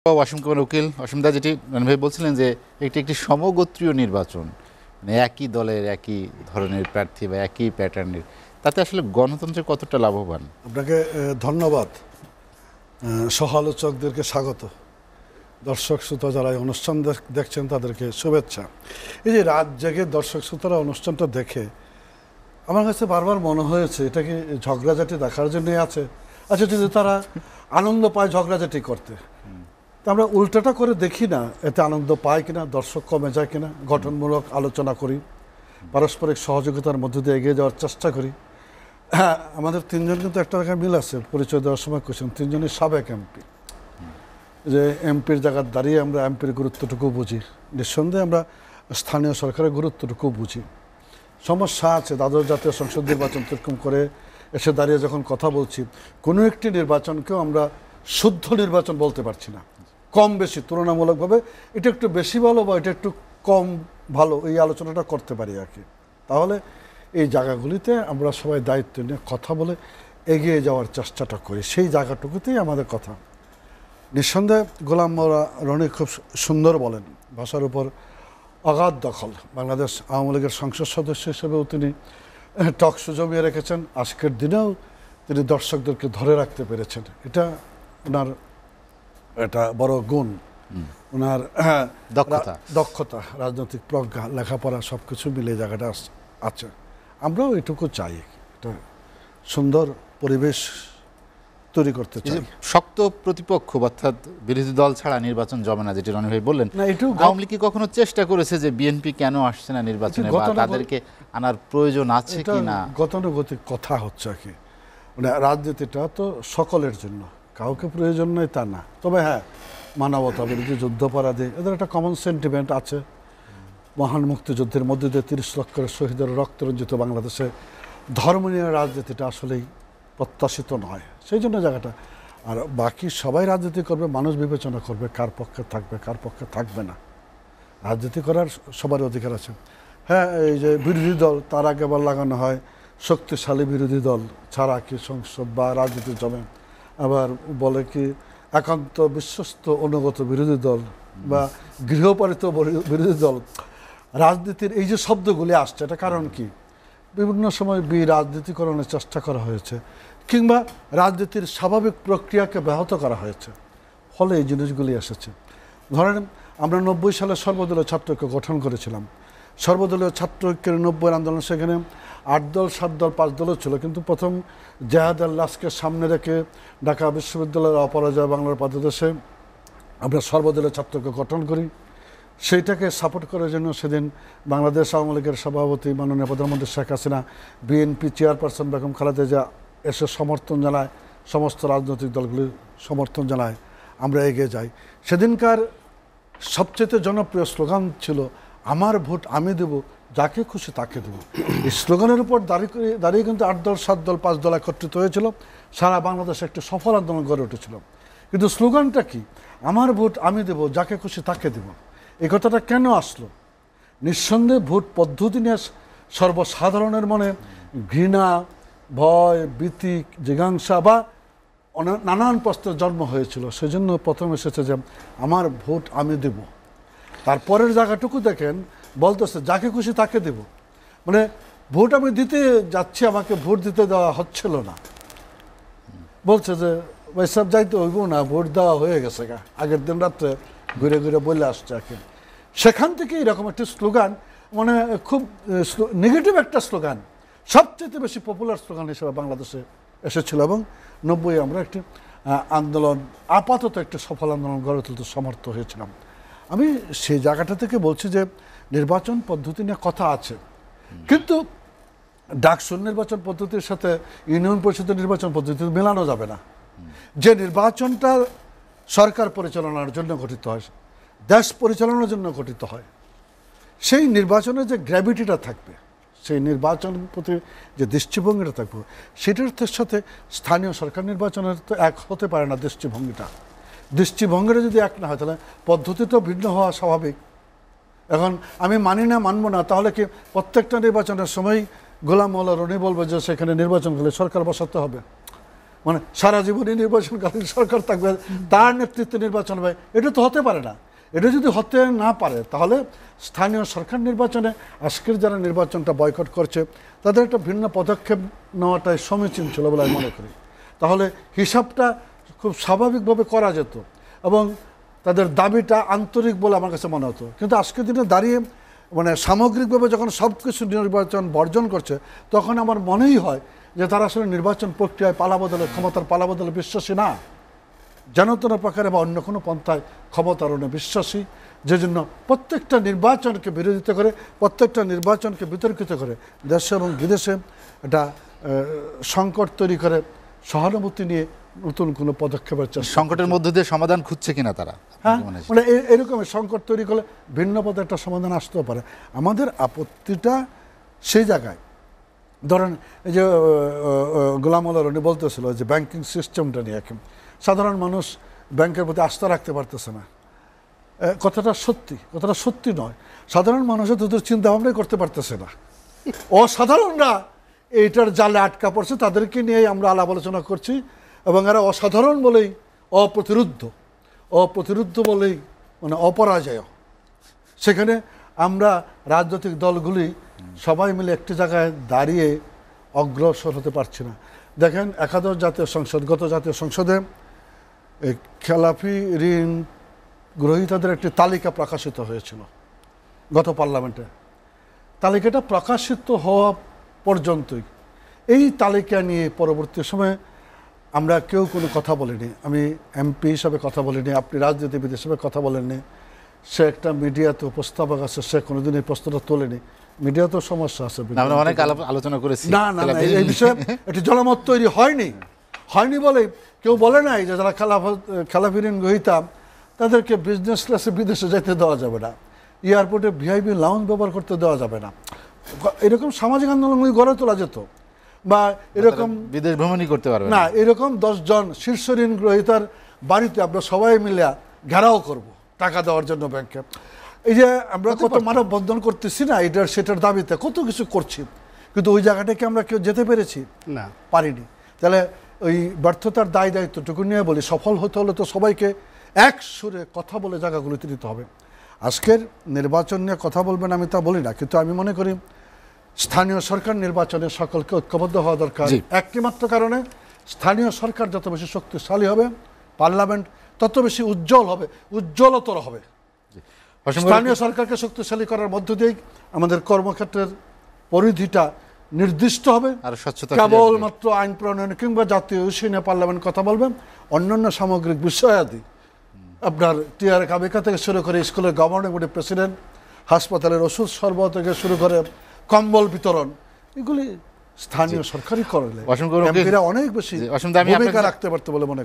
অসীম কুমার উকিল, অসীমদা যেটি ভাই বলছিলেন যে এটি একটি সমগোত্রীয় নির্বাচন, মানে একই দলের একই ধরনের প্রার্থী বা একই প্যাটার্নের, তাতে আসলে গণতন্ত্রের কতটা লাভবান? আপনাকে ধন্যবাদ, সহ-আলোচকদেরকে স্বাগত, দর্শক শ্রোতা যারা এই অনুষ্ঠান দেখছেন তাদেরকে শুভেচ্ছা। এই যে রাত জেগে দর্শক শ্রোতারা অনুষ্ঠানটা দেখে আমার কাছে বারবার মনে হয়েছে এটা কি ঝগড়াঝাটি দেখার জন্যই আছে। আচ্ছা, যদি তারা আনন্দ পায় ঝগড়াঝাটি করতে, তা আমরা উল্টাটা করে দেখি না, এতে আনন্দ পায় কিনা, দর্শক কমে যায় কিনা, গঠনমূলক আলোচনা করি, পারস্পরিক সহযোগিতার মধ্য দিয়ে এগিয়ে যাওয়ার চেষ্টা করি। হ্যাঁ, আমাদের তিনজন কিন্তু একটা জায়গায় মিল আছে, পরিচয় দেওয়ার সময় কোশ্চেন, তিনজনই সাবেক এমপি। যে এমপির জায়গায় দাঁড়িয়ে আমরা এমপির গুরুত্বটুকু বুঝি, নিঃসন্দেহে আমরা স্থানীয় সরকারের গুরুত্বটুকু বুঝি। সমস্যা আছে, দ্বাদশ জাতীয় সংসদ নির্বাচন এরকম করে এসে দাঁড়িয়ে যখন কথা বলছি, কোনো একটি নির্বাচনকেও আমরা শুদ্ধ নির্বাচন বলতে পারছি না। কম বেশি তুলনামূলকভাবে এটা একটু বেশি ভালো বা এটা একটু কম ভালো, এই আলোচনাটা করতে পারি আর কি। তাহলে এই জায়গাগুলিতে আমরা সবাই দায়িত্ব নিয়ে কথা বলে এগিয়ে যাওয়ার চেষ্টাটা করি, সেই জায়গাটুকুতেই আমাদের কথা। নিঃসন্দেহে গোলাম মোল্লা রনি খুব সুন্দর বলেন, ভাষার উপর অগাধ দখল। বাংলাদেশ আওয়ামী লীগের সংসদ সদস্য হিসেবেও তিনি টক শো জমিয়ে রেখেছেন, আজকের দিনেও তিনি দর্শকদেরকে ধরে রাখতে পেরেছেন। এটা ওনার এটা বড় গুণ, ওনার দক্ষতা, রাজনৈতিক প্রজ্ঞা, লেখাপড়া সব কিছু মিলে জায়গাটা আছে। আমরাও এটুকু চাই, এটা সুন্দর পরিবেশ তৈরি করতে চাই। শক্ত প্রতিপক্ষ অর্থাৎ বিরোধী দল ছাড়া নির্বাচন জমে না, যেটি রনি ভাই বললেন। আওয়ামী লীগ কি কখনো চেষ্টা করেছে যে বিএনপি কেন আসছে না নির্বাচনে, বা তাদেরকে আনার প্রয়োজন আছে কি না? গতানুগতিক কথা হচ্ছে আর কি, মানে রাজনীতিটা তো সকলের জন্য, কাউকে প্রয়োজন নয় তা না। তবে হ্যাঁ, মানবতা বিরোধী, যুদ্ধাপরাধী, এদের একটা কমন সেন্টিমেন্ট আছে। মহান মুক্তিযুদ্ধের মধ্যে দিয়ে 30 লক্ষের শহীদের রক্তরঞ্জিত বাংলাদেশে ধর্ম নিয়ে রাজনীতিটা আসলেই প্রত্যাশিত নয়, সেই জন্য জায়গাটা। আর বাকি সবাই রাজনীতি করবে, মানুষ বিবেচনা করবে কার পক্ষে থাকবে কার পক্ষে থাকবে না। রাজনীতি করার সবার অধিকার আছে। হ্যাঁ, এই যে বিরোধী দল, তার আগে আবার লাগানো হয় শক্তিশালী বিরোধী দল ছাড়া কি সংসদ বা রাজনীতি জমে। আবার বলে কি একান্ত বিশ্বস্ত অনুগত বিরোধী দল বা গৃহপালিত বিরোধী দল। রাজনীতির এই যে শব্দগুলি আসছে, এটা কারণ কি? বিভিন্ন সময় রাজনীতিকরণের চেষ্টা করা হয়েছে, কিংবা রাজনীতির স্বাভাবিক প্রক্রিয়াকে ব্যাহত করা হয়েছে, ফলে এই জিনিসগুলি এসেছে। ধরেন, আমরা 90 সালে সর্বদলীয় ছাত্রঐক্য গঠন করেছিলাম। সর্বদলীয় ছাত্র ঐক্যের 90 আন্দোলন, সেখানে 8 দল 7 দল 5 দলও ছিল, কিন্তু প্রথম জেহাদ আল-লাসকে সামনে রেখে ঢাকা বিশ্ববিদ্যালয়ের অপরাজয় বাংলার পাদদেশে আমরা সর্বদলীয় ছাত্রঐক্য গঠন করি। সেইটাকে সাপোর্ট করার জন্য সেদিন বাংলাদেশ আওয়ামী লীগের সভাপতি মাননীয় প্রধানমন্ত্রী শেখ হাসিনা, বিএনপি চেয়ারপারসন বেগম খালেদা জিয়া এসে সমর্থন জানায়, সমস্ত রাজনৈতিক দলগুলি সমর্থন জানায়, আমরা এগিয়ে যাই। সেদিনকার সবচেয়ে জনপ্রিয় স্লোগান ছিল, আমার ভোট আমি দেব, যাকে খুশি তাকে দেব। এই স্লোগানের উপর দাঁড়িয়ে কিন্তু 8 দল 7 দল 5 দল একত্রিত হয়েছিল, সারা বাংলাদেশে একটি সফল আন্দোলন গড়ে উঠেছিল। কিন্তু স্লোগানটা কি? আমার ভোট আমি দেব, যাকে খুশি তাকে দেব। এই কথাটা কেন আসলো? নিঃসন্দেহে ভোট পদ্ধতি নিয়ে সর্বসাধারণের মনে ঘৃণা, ভয়, ভীতি, জিজ্ঞাসা বা নানান প্রশ্নের জন্ম হয়েছিল। সেজন্য প্রথম এসেছে যে আমার ভোট আমি দেব। তারপরের জায়গাটুকু দেখেন, বলতেছে যাকে খুশি তাকে দেব। মানে ভোট আমি দিতে যাচ্ছি, আমাকে ভোট দিতে দেওয়া হচ্ছিল না। বলছে যে ওই সব যাইতে হইব না, ভোট দেওয়া হয়ে গেছে গা, আগের দিন রাত্রে ঘুরে ঘুরে বলে আসছে আর কি। সেখান থেকে এরকম একটি স্লোগান, মানে খুব নেগেটিভ একটা স্লোগান, সবচেয়ে বেশি পপুলার স্লোগান হিসেবে বাংলাদেশে এসেছিল। এবং 90 আমরা একটি আন্দোলন, আপাতত একটি সফল আন্দোলন গড়ে তুলতে সমর্থ হয়েছিলাম। আমি সেই জায়গাটা থেকে বলছি যে নির্বাচন পদ্ধতি নিয়ে কথা আছে, কিন্তু ডাকসুর নির্বাচন পদ্ধতির সাথে ইউনিয়ন পরিষদের নির্বাচন পদ্ধতি মেলানো যাবে না। যে নির্বাচনটা সরকার পরিচালনার জন্য গঠিত হয়, দেশ পরিচালনার জন্য গঠিত হয়, সেই নির্বাচনের যে গ্র্যাভিটিটা থাকবে, সেই নির্বাচনের প্রতি যে দৃষ্টিভঙ্গিটা থাকবে, সেটার সাথে স্থানীয় সরকার নির্বাচনের তো এক হতে পারে না। দৃষ্টিভঙ্গিটা যদি এক না হয়, তাহলে পদ্ধতি তো ভিন্ন হওয়া স্বাভাবিক। এখন আমি মানি না, মানবো না, তাহলে কি প্রত্যেকটা নির্বাচনের সময় গোলাম মোল্লা রনি বলবে যে সেখানে নির্বাচন করলে সরকার বসাতে হবে? মানে সারা জীবনই নির্বাচনকালীন সরকার থাকবে, তার নেতৃত্বে নির্বাচন হবে, এটা তো হতে পারে না। এটা যদি হতে না পারে তাহলে স্থানীয় সরকার নির্বাচনে আজকের যারা নির্বাচনটা বয়কট করছে তাদের একটা ভিন্ন পদক্ষেপ নেওয়াটাই সমীচীন ছিল বলে আমি মনে করি। তাহলে হিসাবটা খুব স্বাভাবিকভাবে করা যেত এবং তাদের দাবিটা আন্তরিক বলে আমার কাছে মনে হতো। কিন্তু আজকের দিনে দাঁড়িয়ে মানে সামগ্রিকভাবে যখন সব কিছু নির্বাচন বর্জন করছে তখন আমার মনেই হয় যে তারা আসলে নির্বাচন প্রক্রিয়ায় পালাবদলে, ক্ষমতার পালাবদলে বিশ্বাসী না, যেনতেন প্রকারে বা অন্য কোনো পন্থায় ক্ষমতারণে বিশ্বাসী, যে জন্য প্রত্যেকটা নির্বাচনকে বিরোধিতা করে, প্রত্যেকটা নির্বাচনকে বিতর্কিত করে দেশে এবং বিদেশে একটা সংকট তৈরি করে সহানুভূতি নিয়ে নতুন কোনো পদক্ষেপের চেষ্টা, সংকটের মধ্য দিয়ে সমাধান খুঁজছে কিনা তারা। হ্যাঁ, মানে এরকম সংকট তৈরি করলে ভিন্ন পথে একটা সমাধান আসতেও পারে। আমাদের আপত্তিটা সেই জায়গায়, ধরেন এই যে গোলাম মোল্লা রনি বলতেছিল যে ব্যাংকিং সিস্টেমটা নিয়ে এখন সাধারণ মানুষ ব্যাংকের প্রতি আস্থা রাখতে পারতেছে না। কথাটা সত্যি নয়। সাধারণ মানুষও তাদের চিন্তা ভাবনাই করতে পারতেছে না। অসাধারণরা এইটার জালে আটকা পড়ছে, তাদেরকে নিয়েই আমরা আলাপ আলোচনা করছি এবং এরা অসাধারণ বলেই অপ্রতিরোধ্য বলেই মানে অপরাজেয়। সেখানে আমরা রাজনৈতিক দলগুলি সবাই মিলে একটি জায়গায় দাঁড়িয়ে অগ্রসর হতে পারছি না। দেখেন একাদশ জাতীয় সংসদ, গত জাতীয় সংসদে খেলাফি ঋণ গ্রহীতাদের একটি তালিকা প্রকাশিত হয়েছিল গত পার্লামেন্টে। তালিকাটা প্রকাশিত হওয়া পর্যন্তই এই তালিকা নিয়ে পরবর্তী সময়ে আমরা কেউ কোনো কথা বলিনি। আমি এমপি হিসাবে কথা বলিনি, আপনি রাজনীতিবিদ হিসেবে কথা বলেননি, সে একটা মিডিয়াতে উপস্থাপক আছে, সে কোনোদিন এই প্রশ্নটা তোলেনি। মিডিয়াতেও সমস্যা আছে, আমরা অনেক আলোচনা করেছি। না এই বিষয়ে একটি জনমত তৈরি হয়নি বলে কেউ বলে নাই যে যারা খেলাফি ঋণ গ্রহীতা তাদেরকে বিজনেস ক্লাসে বিদেশে যেতে দেওয়া যাবে না, এয়ারপোর্টে ভিআইপি লাউঞ্জ ব্যবহার করতে দেওয়া যাবে না। এরকম সামাজিক আন্দোলনগুলি গড়ে তোলা যেত, বা এরকম বিদেশ ভ্রমণই করতে পারবে না, এরকম 10 জন শীর্ষ ঋণ গ্রহীতার বাড়িতে আমরা সবাই মিলে ঘেরাও করব টাকা দেওয়ার জন্য ব্যাংকে। এই যে আমরা কত মানববন্ধন করতেছি না, এটার সেটার দাবিতে কত কিছু করছি, কিন্তু ওই জায়গাটাকে আমরা কেউ যেতে পেরেছি না, পারিনি। তাহলে ওই ব্যর্থতার দায় দায়িত্বটুকু নিয়ে বলি, সফল হতে হলে তো সবাইকে এক সুরে কথা বলে জায়গাগুলিতে নিতে হবে। আজকের নির্বাচন নিয়ে কথা বলবেন আমি তা বলি না, কিন্তু আমি মনে করি স্থানীয় সরকার নির্বাচনে সকলকে ঐক্যবদ্ধ হওয়া দরকার। একটি মাত্র কারণে, স্থানীয় সরকার যত বেশি শক্তিশালী হবে, পার্লামেন্ট তত বেশি উজ্জ্বলতর হবে। স্থানীয় সরকারকে শক্তিশালী করার মধ্য দিয়েই আমাদের কর্মক্ষেত্রের পরিধিটা নির্দিষ্ট হবে। কেবলমাত্র আইন প্রণয়ন কিংবা জাতীয় ইস্যু নিয়ে পার্লামেন্ট কথা বলবেন, অন্যান্য সামগ্রিক বিষয়াদি আপনার টিআর কাবিকা থেকে শুরু করে স্কুলের গভর্নিং বডি প্রেসিডেন্ট, হাসপাতালের ওষুধ সরবরাহ থেকে শুরু করে কম্বল বিতরণ, এগুলি স্থানীয় সরকারই করলে অনেক বেশি ভূমিকা রাখতে পারতো বলে মনে